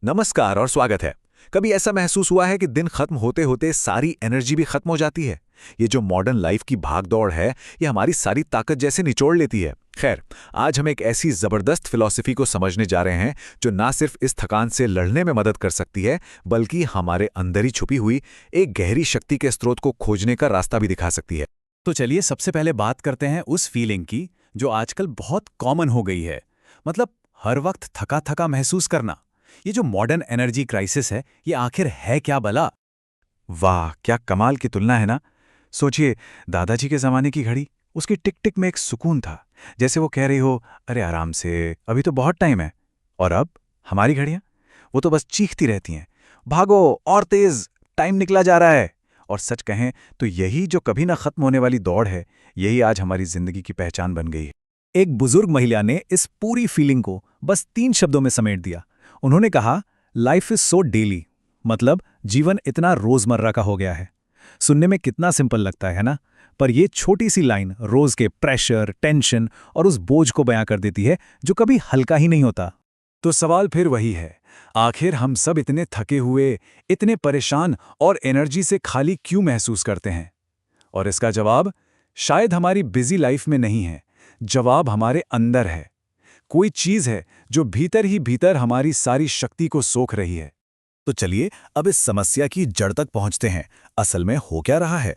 नमस्कार और स्वागत है। कभी ऐसा महसूस हुआ है कि दिन खत्म होते होते सारी एनर्जी भी खत्म हो जाती है? ये जो मॉडर्न लाइफ की भागदौड़ है, ये हमारी सारी ताकत जैसे निचोड़ लेती है। खैर, आज हम एक ऐसी जबरदस्त फिलॉसफी को समझने जा रहे हैं जो ना सिर्फ इस थकान से लड़ने में मदद कर सकती है, बल्कि हमारे अंदर ही छुपी हुई एक गहरी शक्ति के स्रोत को खोजने का रास्ता भी दिखा सकती है। तो चलिए सबसे पहले बात करते हैं उस फीलिंग की जो आजकल बहुत कॉमन हो गई है। मतलब हर वक्त थका थका महसूस करना। ये जो मॉडर्न एनर्जी क्राइसिस है, ये आखिर है क्या भला? वाह, क्या कमाल की तुलना है ना। सोचिए, दादाजी के ज़माने की घड़ी, उसकी टिक टिक में एक सुकून था, जैसे वो कह रही हो, अरे आराम से, अभी तो बहुत टाइम है। और अब हमारी घड़ियां, वो तो बस चीखती रहती हैं, भागो और तेज, टाइम निकला जा रहा है। और सच कहें तो यही जो कभी ना खत्म होने वाली दौड़ है, यही आज हमारी जिंदगी की पहचान बन गई है। एक बुजुर्ग महिला ने इस पूरी फीलिंग को बस 3 शब्दों में समेट दिया। उन्होंने कहा, लाइफ इज सो डेली। मतलब जीवन इतना रोजमर्रा का हो गया है। सुनने में कितना सिंपल लगता है ना? पर ये छोटी सी लाइन रोज के प्रेशर, टेंशन और उस बोझ को बयां कर देती है जो कभी हल्का ही नहीं होता। तो सवाल फिर वही है, आखिर हम सब इतने थके हुए, इतने परेशान और एनर्जी से खाली क्यों महसूस करते हैं? और इसका जवाब शायद हमारी बिजी लाइफ में नहीं है, जवाब हमारे अंदर है। कोई चीज है जो भीतर ही भीतर हमारी सारी शक्ति को सोख रही है। तो चलिए अब इस समस्या की जड़ तक पहुंचते हैं। असल में हो क्या रहा है?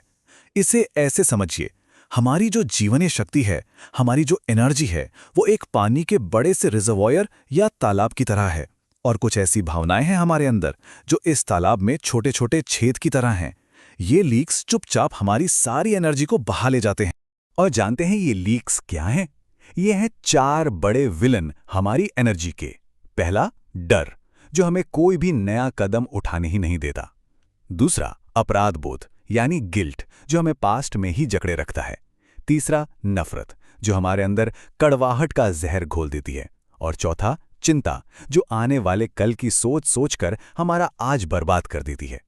इसे ऐसे समझिए, हमारी जो जीवनीय शक्ति है, हमारी जो एनर्जी है, वो एक पानी के बड़े से रिजर्वॉयर या तालाब की तरह है। और कुछ ऐसी भावनाएं हैं हमारे अंदर जो इस तालाब में छोटे छोटे छेद की तरह हैं। ये लीक्स चुपचाप हमारी सारी एनर्जी को बहा ले जाते हैं। और जानते हैं ये लीक्स क्या हैं? ये हैं 4 बड़े विलन हमारी एनर्जी के। पहला, डर, जो हमें कोई भी नया कदम उठाने ही नहीं देता। दूसरा, अपराध बोध यानी गिल्ट, जो हमें पास्ट में ही जकड़े रखता है। तीसरा, नफरत, जो हमारे अंदर कड़वाहट का जहर घोल देती है। और चौथा, चिंता, जो आने वाले कल की सोच सोचकर हमारा आज बर्बाद कर देती है।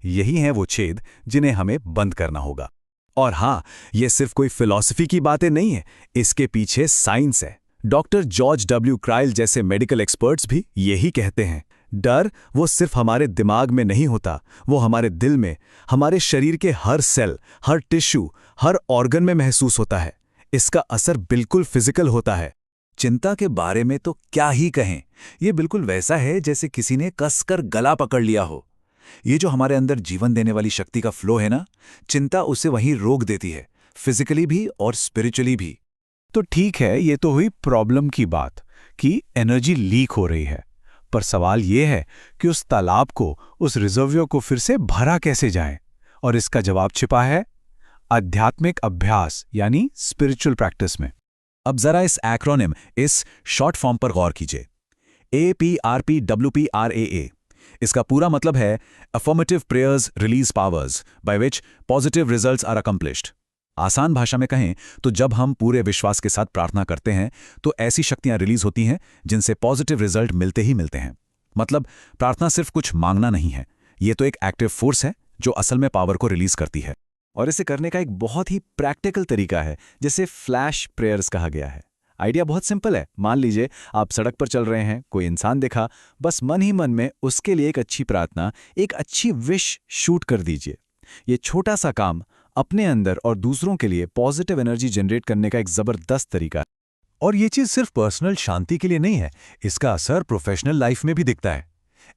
यही हैं वो छेद जिन्हें हमें बंद करना होगा। और हाँ, ये सिर्फ कोई फिलॉसफी की बातें नहीं है, इसके पीछे साइंस है। डॉक्टर जॉर्ज डब्ल्यू क्राइल जैसे मेडिकल एक्सपर्ट्स भी यही कहते हैं। डर वो सिर्फ हमारे दिमाग में नहीं होता, वो हमारे दिल में, हमारे शरीर के हर सेल, हर टिश्यू, हर ऑर्गन में महसूस होता है। इसका असर बिल्कुल फिजिकल होता है। चिंता के बारे में तो क्या ही कहें, ये बिल्कुल वैसा है जैसे किसी ने कसकर गला पकड़ लिया हो। ये जो हमारे अंदर जीवन देने वाली शक्ति का फ्लो है ना, चिंता उसे वहीं रोक देती है, फिजिकली भी और स्पिरिचुअली भी। तो ठीक है, ये तो हुई प्रॉब्लम की बात कि एनर्जी लीक हो रही है। पर सवाल ये है कि उस तालाब को, उस रिजर्वयर को फिर से भरा कैसे जाए? और इसका जवाब छिपा है आध्यात्मिक अभ्यास यानी स्पिरिचुअल प्रैक्टिस में। अब जरा इस एक्रोनिम, इस शॉर्ट फॉर्म पर गौर कीजिए। APRPWPRAA। इसका पूरा मतलब है affirmative prayers release powers by which positive results are accomplished. आसान भाषा में कहें तो जब हम पूरे विश्वास के साथ प्रार्थना करते हैं तो ऐसी शक्तियां रिलीज होती हैं जिनसे पॉजिटिव रिजल्ट मिलते ही मिलते हैं। मतलब प्रार्थना सिर्फ कुछ मांगना नहीं है, ये तो एक एक्टिव फोर्स है जो असल में पावर को रिलीज करती है। और इसे करने का एक बहुत ही प्रैक्टिकल तरीका है जिसे फ्लैश प्रेयर्स कहा गया है। आइडिया बहुत सिंपल है। मान लीजिए आप सड़क पर चल रहे हैं, कोई इंसान दिखा, बस मन ही मन में उसके लिए एक अच्छी प्रार्थना, एक अच्छी विश शूट कर दीजिए। ये छोटा सा काम अपने अंदर और दूसरों के लिए पॉजिटिव एनर्जी जनरेट करने का एक जबरदस्त तरीका है। और ये चीज सिर्फ पर्सनल शांति के लिए नहीं है, इसका असर प्रोफेशनल लाइफ में भी दिखता है।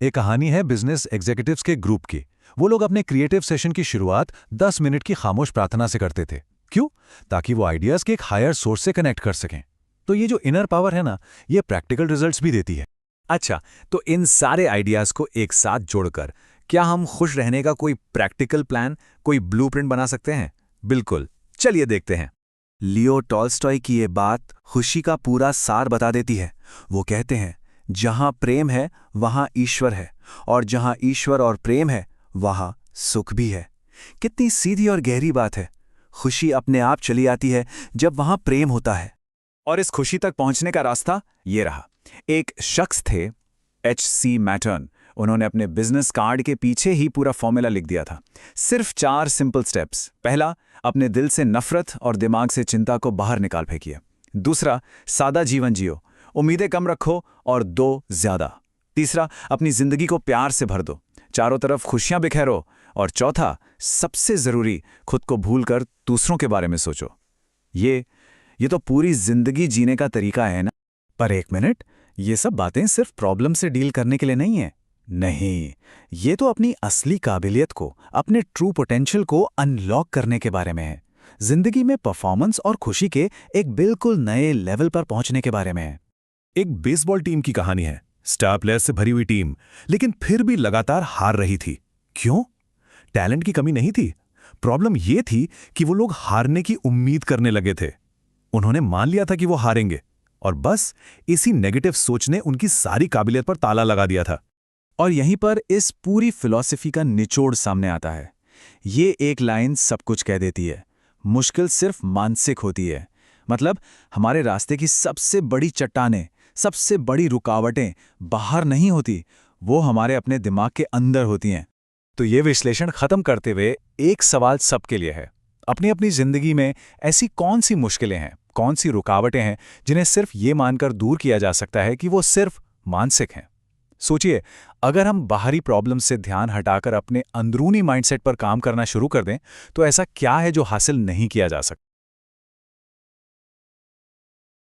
एक कहानी है बिजनेस एग्जीक्यूटिव्स के ग्रुप की। वो लोग अपने क्रिएटिव सेशन की शुरुआत 10 मिनट की खामोश प्रार्थना से करते थे। क्यों? ताकि वो आइडियाज के एक हायर सोर्स से कनेक्ट कर सकें। तो ये जो इनर पावर है ना, ये प्रैक्टिकल रिजल्ट्स भी देती है। अच्छा, तो इन सारे आइडियाज को एक साथ जोड़कर क्या हम खुश रहने का कोई प्रैक्टिकल प्लान, कोई ब्लूप्रिंट बना सकते हैं? बिल्कुल, चलिए देखते हैं। लियो टॉल्स्टॉय की ये बात खुशी का पूरा सार बता देती है। वो कहते हैं, जहां प्रेम है वहां ईश्वर है, और जहां ईश्वर और प्रेम है वहां सुख भी है। कितनी सीधी और गहरी बात है। खुशी अपने आप चली आती है जब वहां प्रेम होता है। और इस खुशी तक पहुंचने का रास्ता ये रहा। एक शख्स थे, H.C. मैटर्न। उन्होंने अपने बिजनेस कार्ड के पीछे ही पूरा फॉर्मूला लिख दिया था। सिर्फ 4 सिंपल स्टेप्स। पहला, अपने दिल से नफरत और दिमाग से चिंता को बाहर निकाल फेंकिए। दूसरा, सादा जीवन जियो, उम्मीदें कम रखो और दो ज्यादा। तीसरा, अपनी जिंदगी को प्यार से भर दो, चारों तरफ खुशियां बिखेरो। और चौथा, सबसे जरूरी, खुद को भूलकर दूसरों के बारे में सोचो। ये तो पूरी जिंदगी जीने का तरीका है ना। पर एक मिनट, ये सब बातें सिर्फ प्रॉब्लम से डील करने के लिए नहीं है। नहीं, ये तो अपनी असली काबिलियत को, अपने ट्रू पोटेंशियल को अनलॉक करने के बारे में है। जिंदगी में परफॉर्मेंस और खुशी के एक बिल्कुल नए लेवल पर पहुंचने के बारे में है। एक बेसबॉल टीम की कहानी है, स्टार प्लेयर से भरी हुई टीम, लेकिन फिर भी लगातार हार रही थी। क्यों? टैलेंट की कमी नहीं थी। प्रॉब्लम यह थी कि वो लोग हारने की उम्मीद करने लगे थे। उन्होंने मान लिया था कि वो हारेंगे, और बस इसी नेगेटिव सोच ने उनकी सारी काबिलियत पर ताला लगा दिया था। और यहीं पर इस पूरी फिलॉसफी का निचोड़ सामने आता है। ये एक लाइन सब कुछ कह देती है। मुश्किल सिर्फ मानसिक होती है। मतलब हमारे रास्ते की सबसे बड़ी चट्टानें, सबसे बड़ी रुकावटें बाहर नहीं होती, वो हमारे अपने दिमाग के अंदर होती हैं। तो ये विश्लेषण खत्म करते हुए एक सवाल सबके लिए है। अपनी अपनी जिंदगी में ऐसी कौन सी मुश्किलें हैं, कौन सी रुकावटें हैं जिन्हें सिर्फ ये मानकर दूर किया जा सकता है कि वो सिर्फ मानसिक हैं? सोचिए, अगर हम बाहरी प्रॉब्लम से ध्यान हटाकर अपने अंदरूनी माइंडसेट पर काम करना शुरू कर दें, तो ऐसा क्या है जो हासिल नहीं किया जा सकता?